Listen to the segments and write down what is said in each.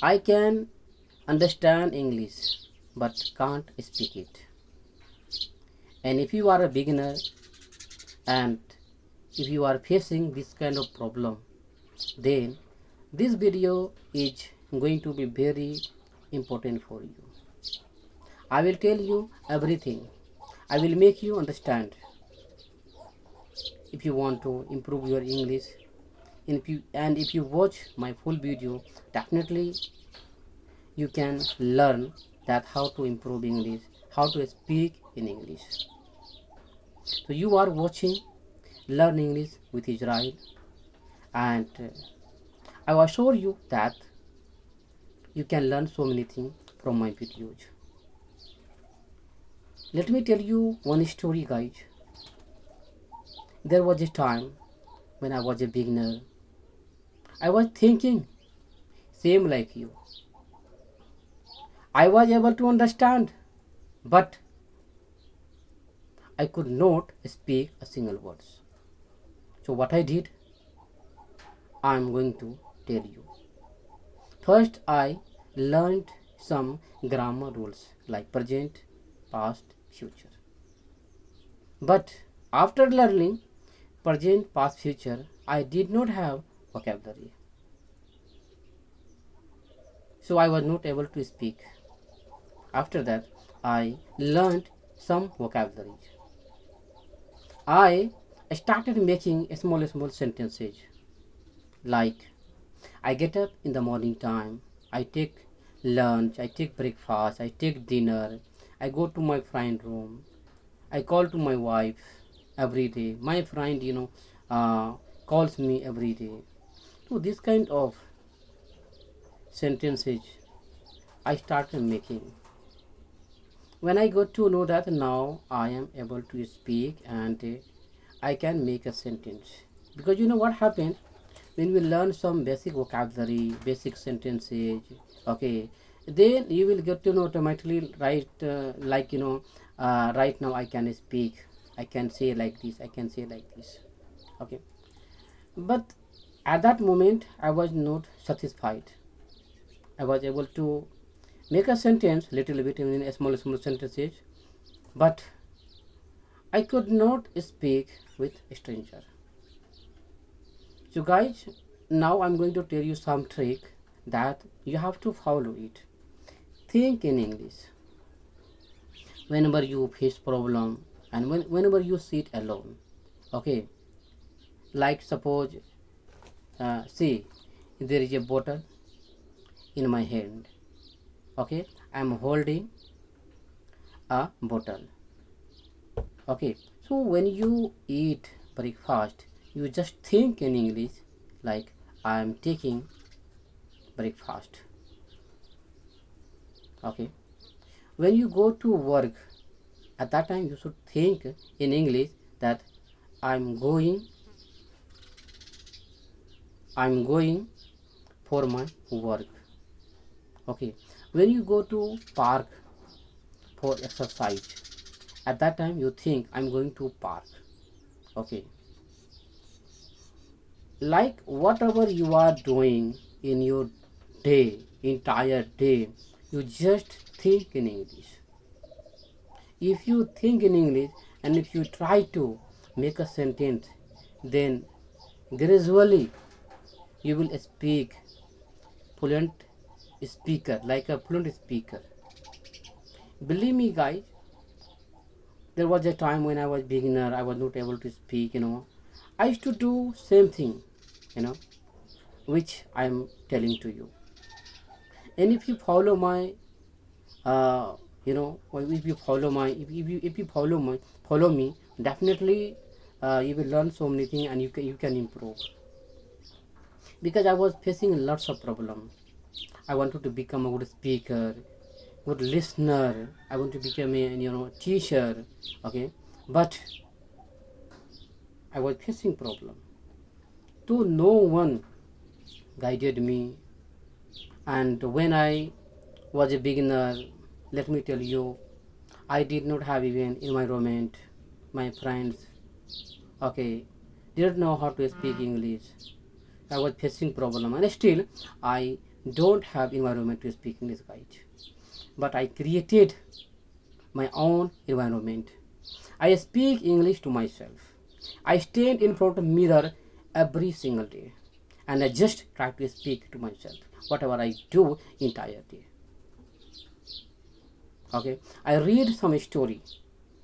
I can understand English but can't speak it. And if you are a beginner and if you are facing this kind of problem, then this video is going to be very important for you. I will tell you everything. I will make you understand. If you want to improve your English, if you watch my full video, definitely you can learn that how to improve English, how to speak in English. So you are watching Learn English with Israel, and I assure you that you can learn so many things from my videos. Let me tell you one story, guys. There was a time when I was a beginner. I was thinking same like you. I was able to understand, but I could not speak a single word. So what I did, I am going to tell you. First, I learned some grammar rules like present, past, future. But after learning present, past, future, I did not have vocabulary. So I was not able to speak. After that, I learned some vocabulary. I started making small sentences like I get up in the morning time, I take lunch, I take breakfast, I take dinner, I go to my friend room, I call to my wife every day. My friend, calls me every day. So this kind of sentences I started making. When I got to know that now I am able to speak and I can make a sentence. Because you know what happens when we learn some basic vocabulary, basic sentences, okay, then you will get to know automatically, right? Right now I can speak, I can say like this, I can say like this, okay. But at that moment I was not satisfied. I was able to make a sentence little bit in a small sentences, but I could not speak with a stranger. So guys, now I'm going to tell you some trick that you have to follow it. Think in English whenever you face problem and whenever you sit alone. Okay, like suppose, see, there is a bottle in my hand. Okay, I'm holding a bottle. Okay, so when you eat breakfast, you just think in English like I am taking breakfast. Okay, when you go to work, at that time you should think in English that I'm going I'm going for my work. Okay, when you go to park for exercise, at that time you think I'm going to park. Okay, like whatever you are doing in your day, entire day, you just think in English. If you think in English and if you try to make a sentence, then gradually you will speak fluent speaker, like a fluent speaker. Believe me guys, there was a time when I was beginner, I was not able to speak, I used to do same thing, you know which I am telling to you. And if you follow my if you follow my if you follow me, definitely you will learn so many things and you can improve. Because I was facing lots of problem. I wanted to become a good speaker, good listener. I want to become a teacher. Okay, but I was facing problem. To no one guided me. And when I was a beginner, let me tell you, I did not have even environment. My friends, okay, didn't know how to speak English. I was facing problem, and still I don't have environment to speak English, guys. But I created my own environment. I speak English to myself. I stand in front of mirror every single day, and I just try to speak to myself whatever I do entire day. Okay, I read some story.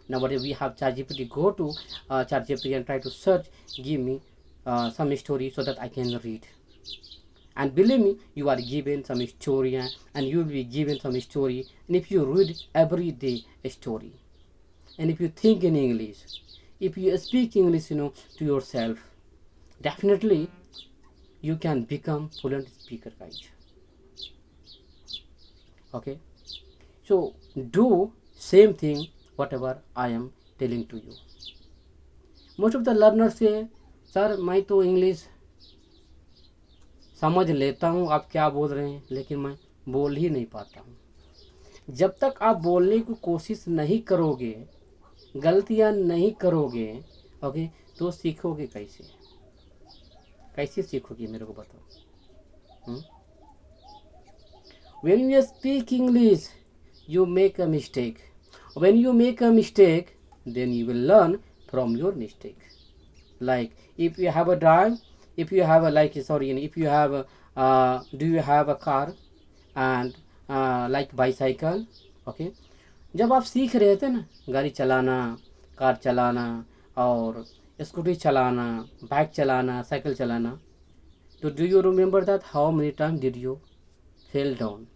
Nowadays we have ChatGPT. Go to ChatGPT and try to search, give me some story so that I can read. And believe me, you are given some story, and you will be given some story. And if you read every day a story, and if you think in English, if you speak English, to yourself, definitely you can become fluent speaker, guys. Okay, so do same thing whatever I am telling to you. Most of the learners say, sir, मैं तो English समझ लेता हूँ आप क्या बोल रहे हैं, लेकिन मैं बोल ही नहीं पाता हूँ। जब तक आप बोलने की कोशिश नहीं करोगे, गलतियाँ नहीं करोगे, ओके, तो सीखोगे कैसे? कैसे सीखोगे मेरे को बताओ? When you speak English, you make a mistake. When you make a mistake, then you will learn from your mistake. Like if you have a drive, if you have a if you have a do you have a car and like bicycle? Okay, जब आप सीख रहे थे ना गाड़ी चलाना, car चलाना और स्कूटी चलाना, बाइक चलाना, साइकिल चलाना, तो do you remember that how many times did you fell down?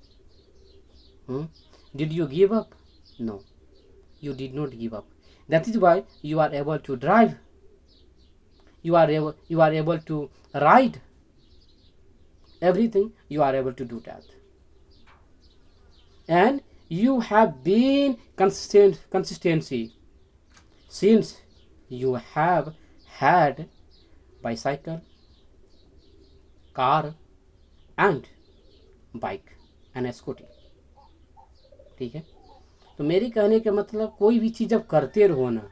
Did you give up? No, you did not give up. That is why you are able to drive. You are able to ride. Everything you are able to do that. And you have been consistency since you have had bicycle, car and bike and a scooty. ठीक है, तो मेरी कहने का मतलब कोई भी चीज़ जब करते रहो ना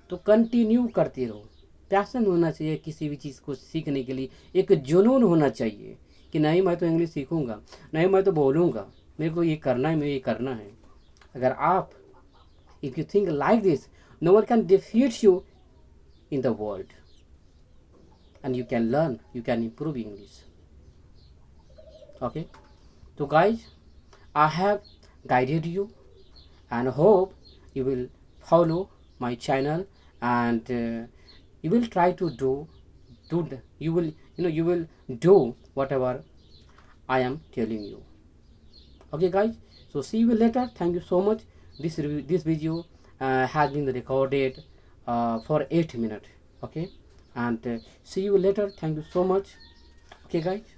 तो कंटिन्यू करते रहो। पैशन होना चाहिए किसी भी चीज़ को सीखने के लिए, एक जुनून होना चाहिए कि नहीं मैं तो इंग्लिश सीखूंगा, नहीं मैं तो बोलूँगा, मेरे को ये करना है, मेरे ये करना है। अगर आप if you think like this, no one can defeat you in the world, and you can learn, you can improve English. Okay, so guys, I have guided you and hope you will follow my channel, and you will try to do you will do whatever I am telling you. Okay guys, so see you later. Thank you so much. This video has been recorded for 8 minutes. Okay, and see you later. Thank you so much. Okay guys.